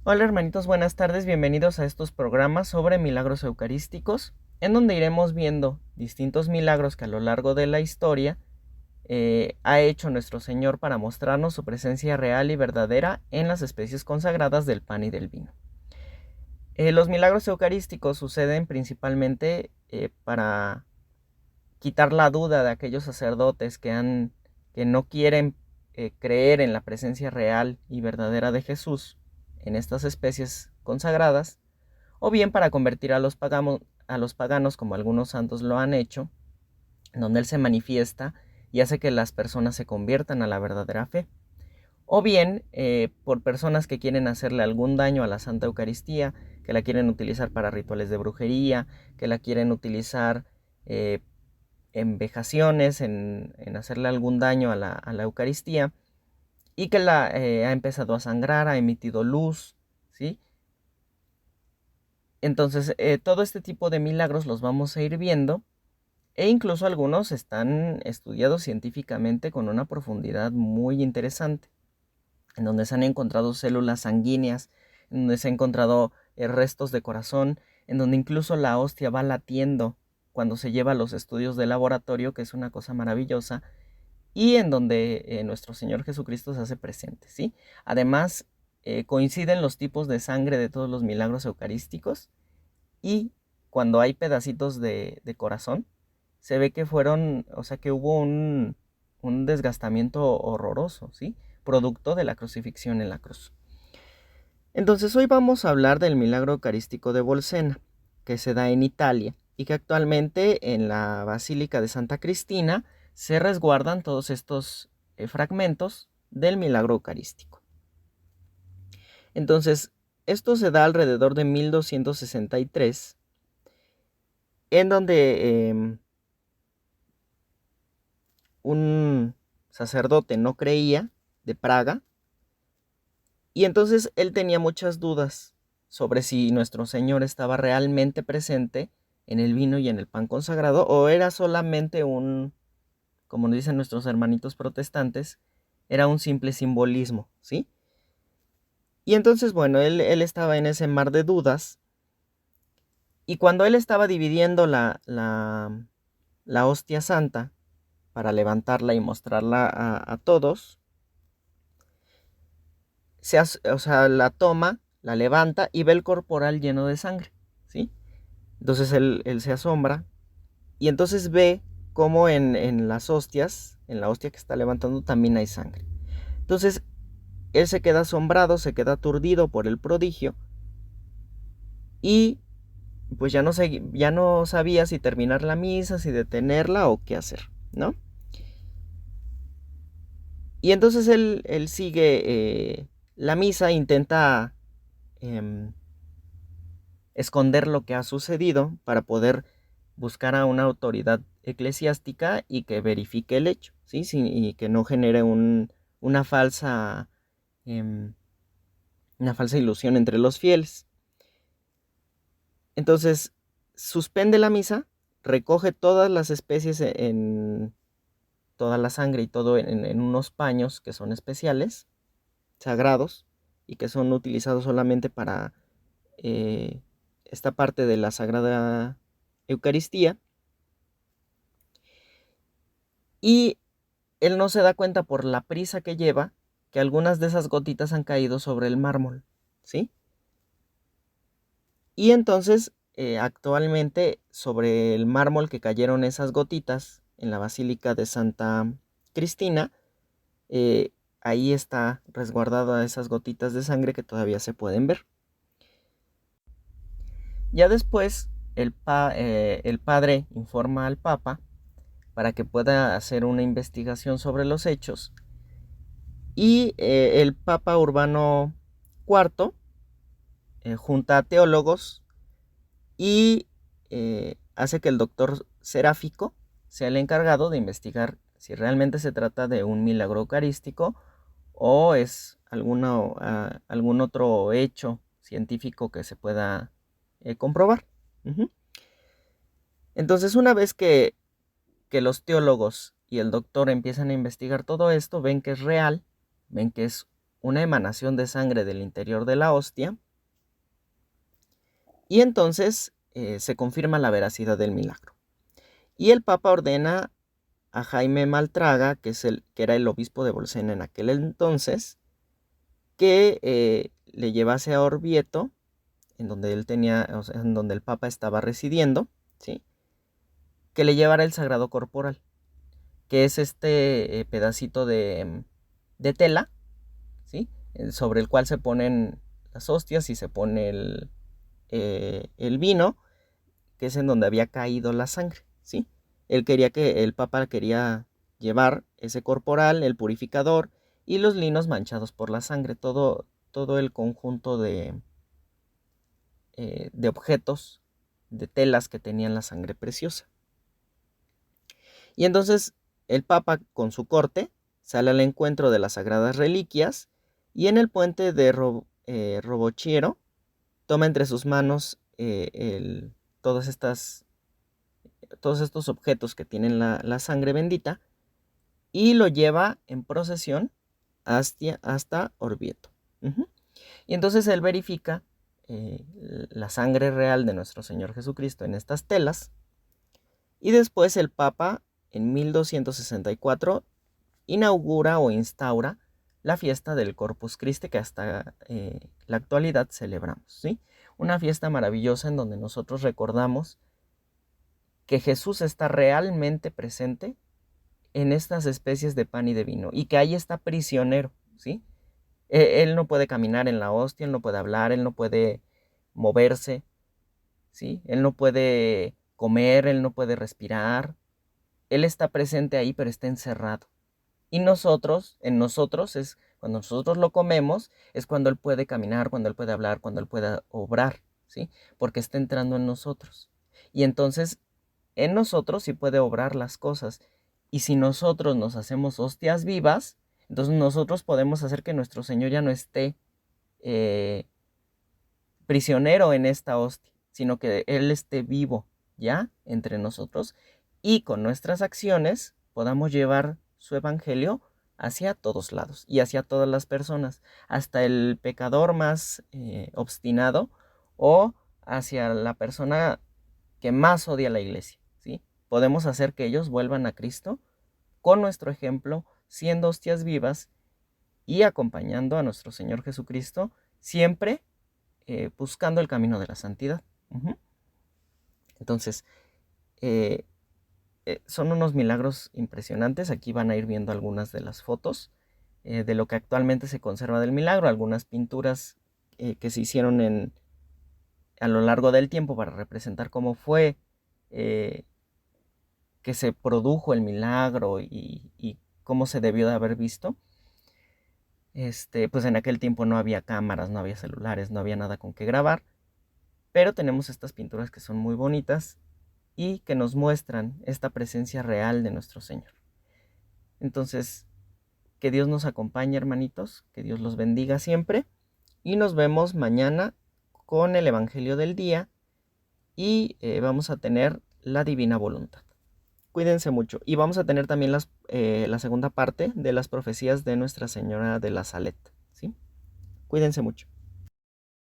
Hola hermanitos, buenas tardes, bienvenidos a estos programas sobre milagros eucarísticos, en donde iremos viendo distintos milagros que a lo largo de la historia ha hecho nuestro Señor para mostrarnos su presencia real y verdadera en las especies consagradas del pan y del vino. Los milagros eucarísticos suceden principalmente para quitar la duda de aquellos sacerdotes que no quieren creer en la presencia real y verdadera de Jesús en estas especies consagradas, o bien para convertir a los paganos como algunos santos lo han hecho, donde Él se manifiesta y hace que las personas se conviertan a la verdadera fe. O bien por personas que quieren hacerle algún daño a la Santa Eucaristía, que la quieren utilizar para rituales de brujería, que la quieren utilizar en vejaciones, en hacerle algún daño a la Eucaristía, y que la ha empezado a sangrar, ha emitido luz, ¿sí? Entonces, todo este tipo de milagros los vamos a ir viendo, e incluso algunos están estudiados científicamente con una profundidad muy interesante, en donde se han encontrado células sanguíneas, en donde se han encontrado restos de corazón, en donde incluso la hostia va latiendo cuando se lleva a los estudios de laboratorio, que es una cosa maravillosa, y en donde nuestro Señor Jesucristo se hace presente, ¿sí? Además, coinciden los tipos de sangre de todos los milagros eucarísticos, y cuando hay pedacitos de corazón, se ve que fueron, o sea, que hubo un desgastamiento horroroso, ¿sí? Producto de la crucifixión en la cruz. Entonces hoy vamos a hablar del milagro eucarístico de Bolsena, que se da en Italia y que actualmente en la Basílica de Santa Cristina se resguardan todos estos fragmentos del milagro eucarístico. Entonces, esto se da alrededor de 1263, en donde un sacerdote no creía, de Praga, y entonces él tenía muchas dudas sobre si nuestro Señor estaba realmente presente en el vino y en el pan consagrado, o era solamente como nos dicen nuestros hermanitos protestantes, era un simple simbolismo, ¿sí? Y entonces, bueno, él estaba en ese mar de dudas, y cuando él estaba dividiendo la hostia santa para levantarla y mostrarla a todos, o sea, la toma, la levanta y ve el corporal lleno de sangre, ¿sí? Entonces él se asombra y entonces ve cómo en las hostias, en la hostia que está levantando, también hay sangre. Entonces él se queda asombrado, se queda aturdido por el prodigio y pues ya no sabía si terminar la misa, si detenerla o qué hacer, ¿no? Y entonces él sigue la misa, intenta eh, esconder lo que ha sucedido para poder buscar a una autoridad eclesiástica y que verifique el hecho, ¿sí? Sí, y que no genere una falsa, eh, una falsa ilusión entre los fieles. Entonces, suspende la misa, recoge todas las especies toda la sangre y todo en unos paños que son especiales, sagrados, y que son utilizados solamente para eh, esta parte de la Sagrada Eucaristía, y él no se da cuenta por la prisa que lleva que algunas de esas gotitas han caído sobre el mármol, ¿sí? Y entonces actualmente sobre el mármol que cayeron esas gotitas en la Basílica de Santa Cristina, eh, ahí está resguardada esas gotitas de sangre que todavía se pueden ver. Ya después el padre informa al Papa para que pueda hacer una investigación sobre los hechos, y el Papa Urbano IV junta a teólogos y hace que el doctor Seráfico sea el encargado de investigar si realmente se trata de un milagro eucarístico o es algún otro hecho científico que se pueda comprobar. Uh-huh. Entonces, una vez que los teólogos y el doctor empiezan a investigar todo esto, ven que es real, ven que es una emanación de sangre del interior de la hostia, y entonces se confirma la veracidad del milagro. Y el Papa ordena a Jaime Maltraga, que era el obispo de Bolsena en aquel entonces, que le llevase a Orvieto, en donde él tenía, o sea, en donde el Papa estaba residiendo, ¿sí? Que le llevara el sagrado corporal, que es este pedacito de tela, ¿sí? Sobre el cual se ponen las hostias y se pone el vino, que es en donde había caído la sangre, ¿sí? El Papa quería llevar ese corporal, el purificador y los linos manchados por la sangre, todo el conjunto de objetos, de telas que tenían la sangre preciosa. Y entonces el Papa con su corte sale al encuentro de las sagradas reliquias y en el puente de Robochiero toma entre sus manos todos estos objetos que tienen la sangre bendita y lo lleva en procesión hasta Orvieto. Y entonces él verifica la sangre real de nuestro Señor Jesucristo en estas telas, y después el Papa en 1264 inaugura o instaura la fiesta del Corpus Christi, que hasta la actualidad celebramos, ¿sí? Una fiesta maravillosa en donde nosotros recordamos que Jesús está realmente presente en estas especies de pan y de vino, y que ahí está prisionero, ¿sí? Él no puede caminar en la hostia, él no puede hablar, él no puede moverse, ¿sí? Él no puede comer, él no puede respirar. Él está presente ahí, pero está encerrado. Y en nosotros es cuando nosotros lo comemos, es cuando Él puede caminar, cuando Él puede hablar, cuando Él puede obrar, ¿sí? Porque está entrando en nosotros. Y entonces, en nosotros sí puede obrar las cosas. Y si nosotros nos hacemos hostias vivas, entonces nosotros podemos hacer que nuestro Señor ya no esté prisionero en esta hostia, sino que Él esté vivo ya entre nosotros y con nuestras acciones podamos llevar su evangelio hacia todos lados y hacia todas las personas, hasta el pecador más obstinado o hacia la persona que más odia a la iglesia, ¿sí? Podemos hacer que ellos vuelvan a Cristo con nuestro ejemplo, siendo hostias vivas y acompañando a nuestro Señor Jesucristo, siempre buscando el camino de la santidad. Entonces, son unos milagros impresionantes. Aquí van a ir viendo algunas de las fotos de lo que actualmente se conserva del milagro, algunas pinturas que se hicieron a lo largo del tiempo para representar cómo fue que se produjo el milagro y cómo se debió de haber visto. Pues en aquel tiempo no había cámaras, no había celulares, no había nada con que grabar, pero tenemos estas pinturas que son muy bonitas y que nos muestran esta presencia real de nuestro Señor. Entonces, que Dios nos acompañe, hermanitos, que Dios los bendiga siempre, y nos vemos mañana con el Evangelio del día y vamos a tener la divina voluntad. Cuídense mucho, y vamos a tener también la segunda parte de las profecías de Nuestra Señora de la Salette, ¿sí? Cuídense mucho.